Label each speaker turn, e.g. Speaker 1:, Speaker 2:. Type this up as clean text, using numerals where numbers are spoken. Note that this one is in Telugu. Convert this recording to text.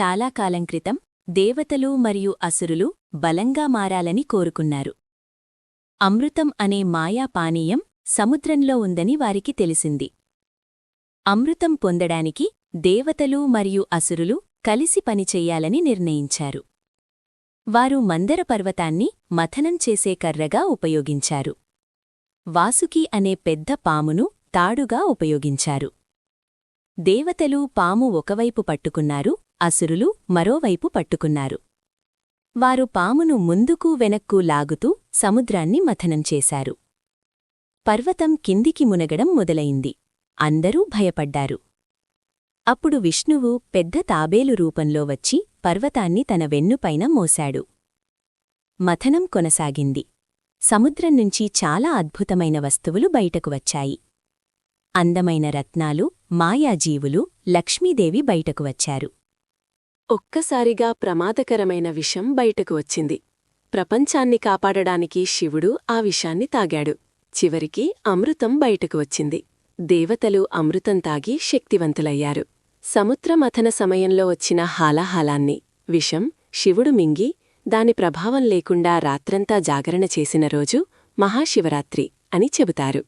Speaker 1: చాలా కాలం క్రితం దేవతలు మరియు అసురులు బలంగా మారాలని కోరుకున్నారు. అమృతం అనే మాయా పానీయం సముద్రంలో ఉందని వారికి తెలిసింది. అమృతం పొందడానికి దేవతలు మరియు అసురులు కలిసి పనిచెయ్యాలని నిర్ణయించారు. వారు మందర పర్వతాన్ని మథనం చేసే కర్రగా ఉపయోగించారు. వాసుకి అనే పెద్ద పామును తాడుగా ఉపయోగించారు. దేవతలు పాము ఒకవైపు పట్టుకున్నారు, అసురులు మరోవైపు పట్టుకున్నారు. వారు పామును ముందుకు వెనక్కూ లాగుతూ సముద్రాన్ని మథనం చేశారు. పర్వతం కిందికి మునగడం మొదలయింది. అందరూ భయపడ్డారు. అప్పుడు విష్ణువు పెద్ద తాబేలు రూపంలో వచ్చి పర్వతాన్ని తన వెన్నుపైన మోశాడు. మథనం కొనసాగింది. సముద్రం నుంచి చాలా అద్భుతమైన వస్తువులు బయటకు వచ్చాయి. అందమైన రత్నాలు, మాయాజీవులు, లక్ష్మీదేవి బయటకు వచ్చారు.
Speaker 2: ఒక్కసారిగా ప్రమాదకరమైన విషం బయటకు వచ్చింది. ప్రపంచాన్ని కాపాడడానికి శివుడు ఆ విషాన్ని తాగాడు. చివరికి అమృతం బయటకు వచ్చింది. దేవతలు అమృతం తాగి శక్తివంతులయ్యారు. సముద్రమథన సమయంలో వచ్చిన హాలాహలాన్ని, విషం శివుడు మింగి దాని ప్రభావం లేకుండా రాత్రంతా జాగరణ చేసిన రోజు మహాశివరాత్రి అని చెబుతారు.